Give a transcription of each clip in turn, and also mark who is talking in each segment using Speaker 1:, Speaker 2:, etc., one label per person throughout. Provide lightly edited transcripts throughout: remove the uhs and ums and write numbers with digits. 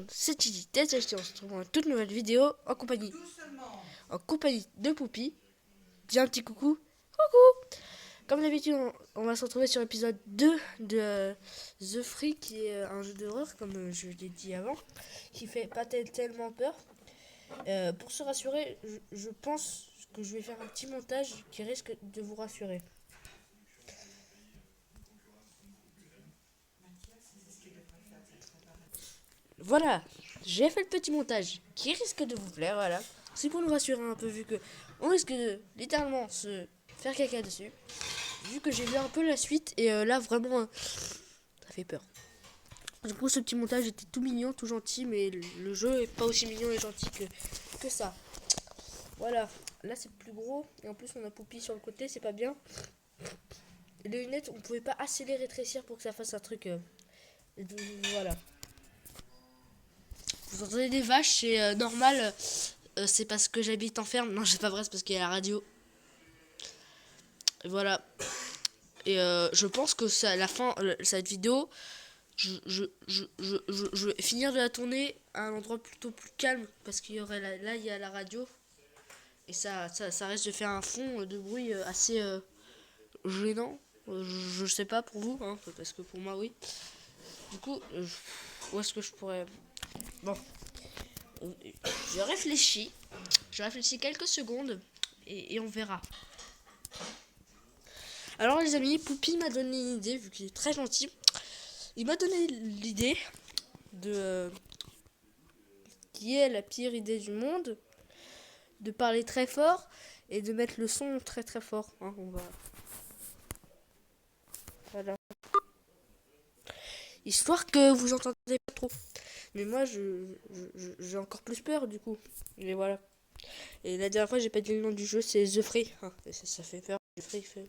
Speaker 1: c'est Titi TSHT. On se retrouve dans une toute nouvelle vidéo en compagnie de Poupie. Dis un petit coucou. Coucou. Comme d'habitude, on va se retrouver sur l'épisode 2 de The Free, qui est un jeu d'horreur, comme je l'ai dit avant, qui fait pas tellement peur. Pour se rassurer, je pense que je vais faire un petit montage qui risque de vous rassurer. Voilà, j'ai fait le petit montage qui risque de vous plaire, voilà. C'est pour nous rassurer un peu, vu que on risque de littéralement se faire caca dessus. Vu que j'ai vu un peu la suite, et là vraiment, ça fait peur. Du coup, ce petit montage était tout mignon, tout gentil, mais le jeu est pas aussi mignon et gentil que ça. Voilà, là c'est plus gros, et en plus on a Poupie sur le côté, c'est pas bien. Et les lunettes, on pouvait pas assez les rétrécir pour que ça fasse un truc. Voilà. Vous entendez des vaches, c'est normal. C'est parce que j'habite en ferme. Non, c'est pas vrai, c'est parce qu'il y a la radio. Et voilà. Et je pense que ça, à la fin, cette vidéo, je vais finir de la tourner à un endroit plutôt plus calme. Parce qu'il y aurait là, il y a la radio. Et ça risque de faire un fond de bruit assez gênant. Je sais pas pour vous, hein, parce que pour moi, oui. Du coup, où est-ce que je pourrais... Bon. Je réfléchis. Je réfléchis quelques secondes. Et on verra. Alors les amis, Poupie m'a donné une idée, vu qu'il est très gentil. Il m'a donné l'idée de... qui est la pire idée du monde. De parler très fort et de mettre le son très très fort. Hein, on va... Voilà. Histoire que vous entendez pas trop. Mais moi, j'ai encore plus peur du coup. Mais voilà. Et la dernière fois, j'ai pas dit le nom du jeu, c'est The Free. Hein, ça fait peur. The Free fait...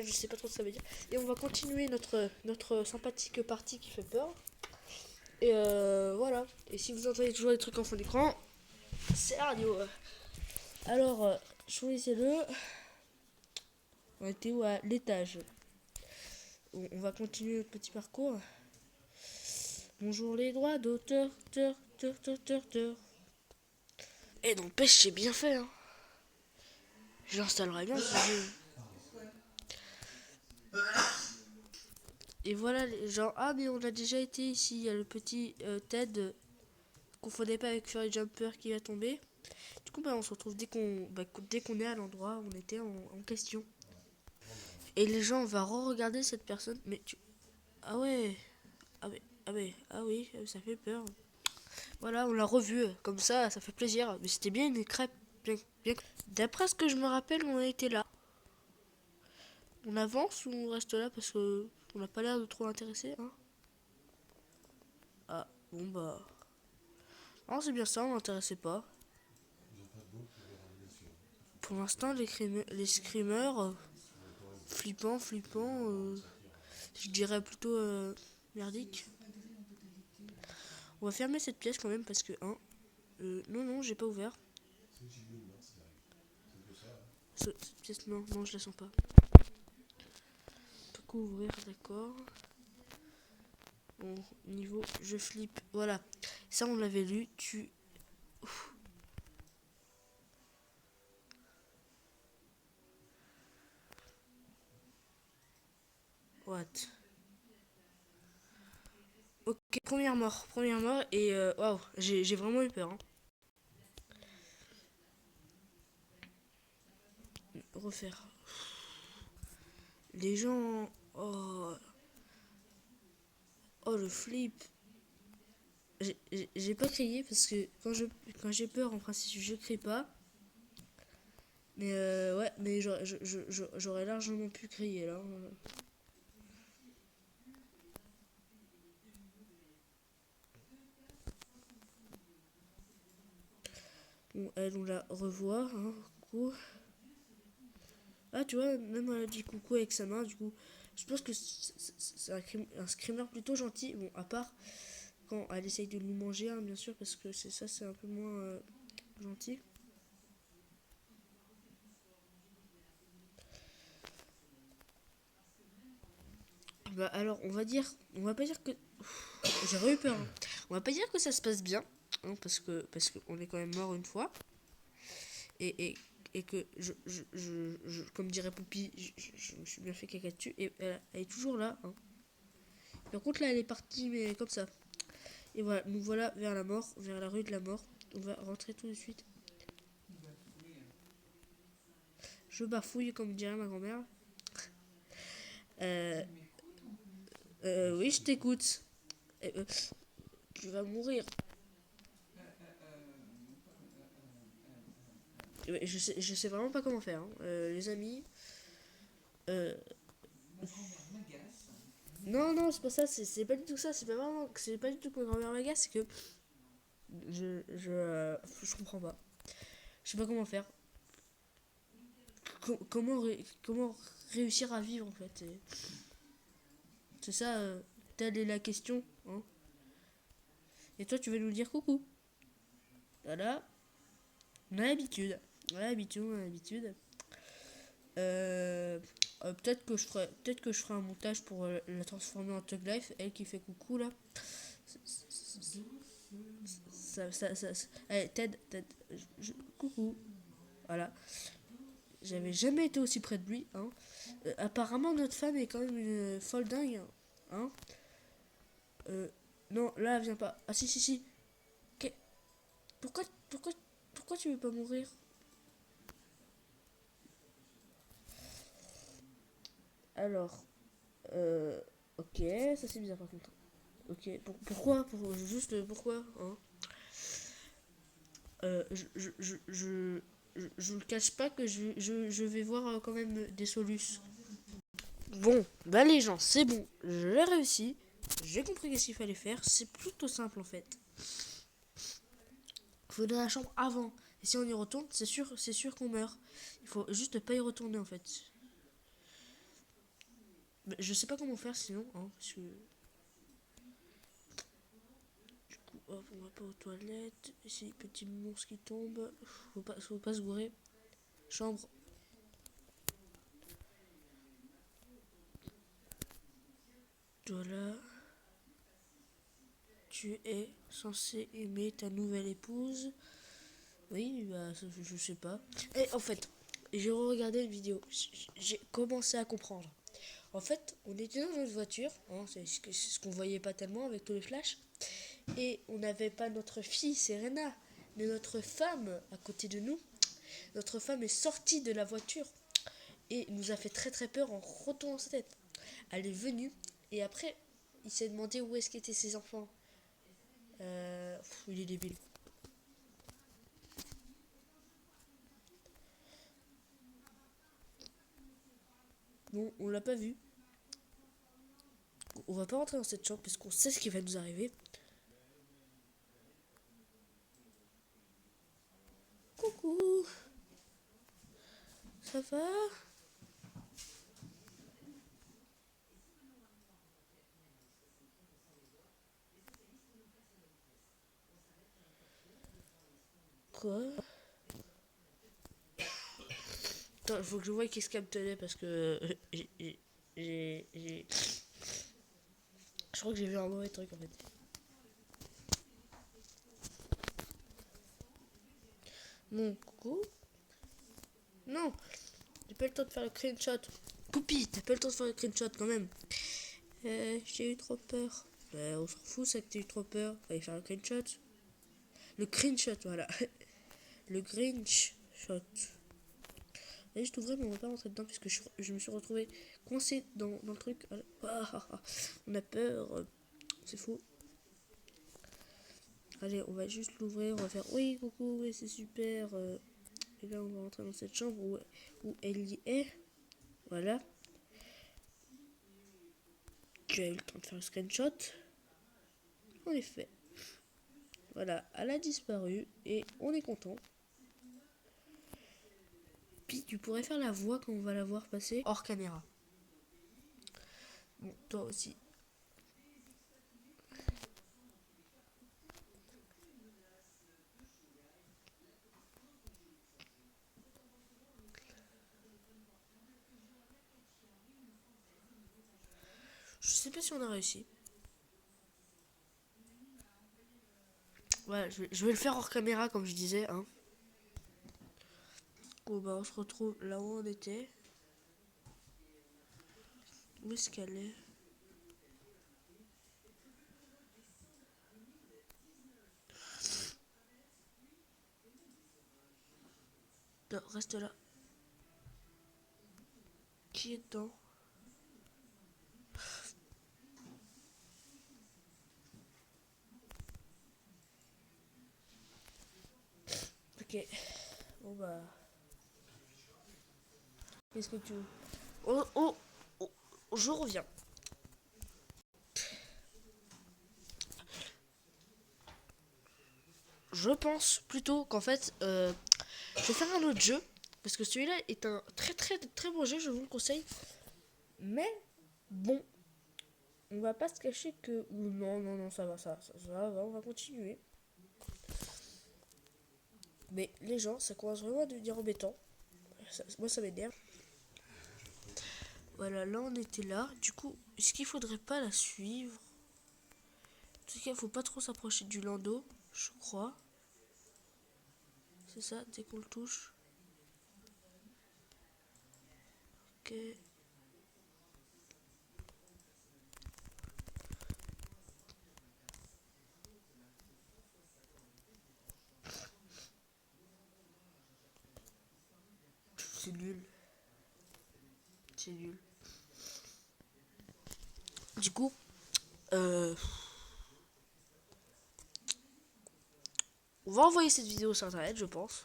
Speaker 1: je sais pas trop ce que ça veut dire. Et on va continuer notre sympathique partie qui fait peur. Et voilà. Et si vous entendez toujours des trucs en fond d'écran, c'est la radio. Alors, choisissez-le. On était où? À l'étage. On va continuer notre petit parcours. Bonjour les droits d'auteur. Et n'empêche, c'est bien fait. Hein. Je l'installerai bien ce jeu. Et voilà, les gens. Ah, mais on a déjà été ici. Il y a le petit Ted. Confondez pas avec Fury Jumper qui va tomber. Du coup, on se retrouve dès qu'on est à l'endroit où on était en question. Et les gens, on va re-regarder cette personne. Mais tu... Ah ouais. Ah oui, ça fait peur. Voilà, on l'a revu. Comme ça fait plaisir. Mais c'était bien une crêpe. Bien. D'après ce que je me rappelle, on a été là. On avance ou on reste là parce que on n'a pas l'air de trop l'intéresser, hein. Ah, bon bah... Non, c'est bien ça, on l'intéressait pas. Pour l'instant, les screamers... flippant, je dirais plutôt merdique. On va fermer cette pièce quand même parce que non, j'ai pas ouvert. Cette pièce, non, je la sens pas. Peut ouvrir, d'accord. Bon, niveau, je flippe. Voilà. Ça, on l'avait lu. Ouf. What? Ok, première mort. Et waouh, j'ai vraiment eu peur. Hein. Refaire. Les gens... Oh, le flip. J'ai pas crié parce que quand j'ai peur, en principe, je crie pas. Mais ouais, mais j'aurais largement pu crier là. Bon, elle, on la revoit. Hein, coucou. Ah, tu vois, même elle a dit coucou avec sa main. Du coup, je pense que c'est un screamer plutôt gentil. Bon, à part quand elle essaye de nous manger, hein, bien sûr, parce que c'est un peu moins gentil. Bah alors, on va pas dire que J'aurais eu peur, hein. On va pas dire que ça se passe bien, hein, parce que on est quand même mort une fois. Et, et, et que comme dirait Poupie, je me suis bien fait caca dessus. Et elle est toujours là, hein. Par contre, là, elle est partie, mais comme ça. Et voilà, nous voilà vers la mort, vers la rue de la mort. On va rentrer tout de suite. Je bafouille, comme dirait ma grand-mère. Euh, oui, je t'écoute. Tu vas mourir. Ouais, je sais vraiment pas comment faire, hein. Les amis. Euh, non, non, c'est pas ça. C'est pas du tout ça. C'est pas vraiment. C'est pas du tout que ma grand-mère m'agace. C'est que je comprends pas. Je sais pas comment faire. Comment réussir à vivre en fait. C'est ça. Telle est la question, hein. Et toi, tu vas nous dire coucou. Voilà. On a l'habitude. On a l'habitude, on a l'habitude. Euh, peut-être que je ferai un montage pour la transformer en Tug Life, elle qui fait coucou là. Allez, Ted, coucou. Voilà. J'avais jamais été aussi près de lui, hein. Apparemment notre femme est quand même une folle dingue, hein. Euh, non, là elle vient pas. Ah si si si. Que- Pourquoi pourquoi pourquoi tu veux pas mourir? Alors, euh, ok, ça c'est bizarre par contre. Ok, pourquoi juste pourquoi, hein? Euh, je, je, je, je, je ne cache pas que je vais voir quand même des solutions. Bon, bah les gens, c'est bon, je l'ai réussi. J'ai compris qu'est-ce qu'il fallait faire. C'est plutôt simple en fait. Il faut dans la chambre avant. Et si on y retourne, c'est sûr qu'on meurt. Il faut juste pas y retourner en fait. Mais je sais pas comment faire sinon, hein, parce que du coup, hop, on va pas aux toilettes. Ici, petit monstre qui tombe. Faut pas se gourer. Chambre. Voilà. Tu es censé aimer ta nouvelle épouse. Oui, bah, je sais pas. Et en fait, j'ai regardé une vidéo. J'ai commencé à comprendre. En fait, on était dans notre voiture, hein, c'est ce qu'on voyait pas tellement avec tous les flashs, et on n'avait pas notre fille Serena, mais notre femme à côté de nous. Notre femme est sortie de la voiture et nous a fait très très peur en retournant sa tête. Elle est venue et après, il s'est demandé où est-ce qu'étaient ses enfants. Il est débile. Bon, on l'a pas vu. On va pas rentrer dans cette chambre parce qu'on sait ce qui va nous arriver. Coucou, ça va? Quoi? Attends, il faut que je voie qu'est-ce qu'elle me tenait parce que j'ai- je crois que j'ai vu un mauvais truc en fait. Mon coucou? Non, j'ai pas le temps de faire le screenshot. Poupie, t'as pas le temps de faire le screenshot quand même. J'ai eu trop peur. On s'en fout, ça que t'as eu trop peur. Allez faire le screenshot. Le screenshot, voilà. Le Grinch shot. Allez, je t'ouvrais, mais on va pas rentrer dedans puisque je me suis retrouvé coincé dans le truc. On a peur. C'est faux. Allez, on va juste l'ouvrir. On va faire oui, coucou, oui, c'est super. Et là, on va rentrer dans cette chambre où elle y est. Voilà. Tu as eu le temps de faire le screenshot. En effet. Voilà, elle a disparu et on est content. Puis tu pourrais faire la voix quand on va la voir passer hors caméra. Bon, toi aussi. Je sais pas si on a réussi. Voilà, je vais le faire hors caméra comme je disais, hein. Bon bah on se retrouve là où on était. Où est-ce qu'elle est? Non, reste là. Qui est dedans? Ok. Bon bah. Qu'est-ce que tu veux? Oh, oh, oh, je reviens. Je pense plutôt qu'en fait, je vais faire un autre jeu. Parce que celui-là est un très très très bon jeu, je vous le conseille. Mais bon, on va pas se cacher que. Non, non, non, ça va, on va continuer. Mais les gens, ça commence vraiment à devenir embêtant. Moi, ça m'énerve. Voilà, là, on était là. Du coup, est-ce qu'il faudrait pas la suivre? En tout cas, faut pas trop s'approcher du landau, je crois. C'est ça, dès qu'on le touche. Ok. C'est nul. C'est nul. Du coup, on va envoyer cette vidéo sur internet, je pense.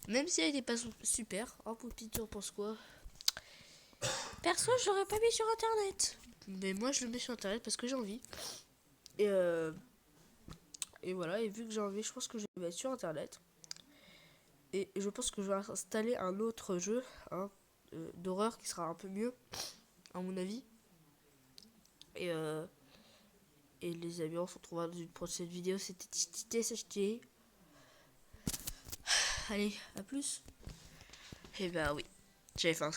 Speaker 1: Même si elle n'est pas super. Oh, Poupie, tu en penses quoi? Perso, je l'aurais pas mis sur internet. Mais moi, je le mets sur internet parce que j'ai envie. Et, et voilà, et vu que j'ai envie, je pense que je vais le mettre sur internet. Et je pense que je vais installer un autre jeu, hein, d'horreur qui sera un peu mieux, à mon avis. Et, et les amis, on se retrouvera dans une prochaine vidéo. C'était TTSHT. Allez, à plus. Et bah oui, j'avais fait un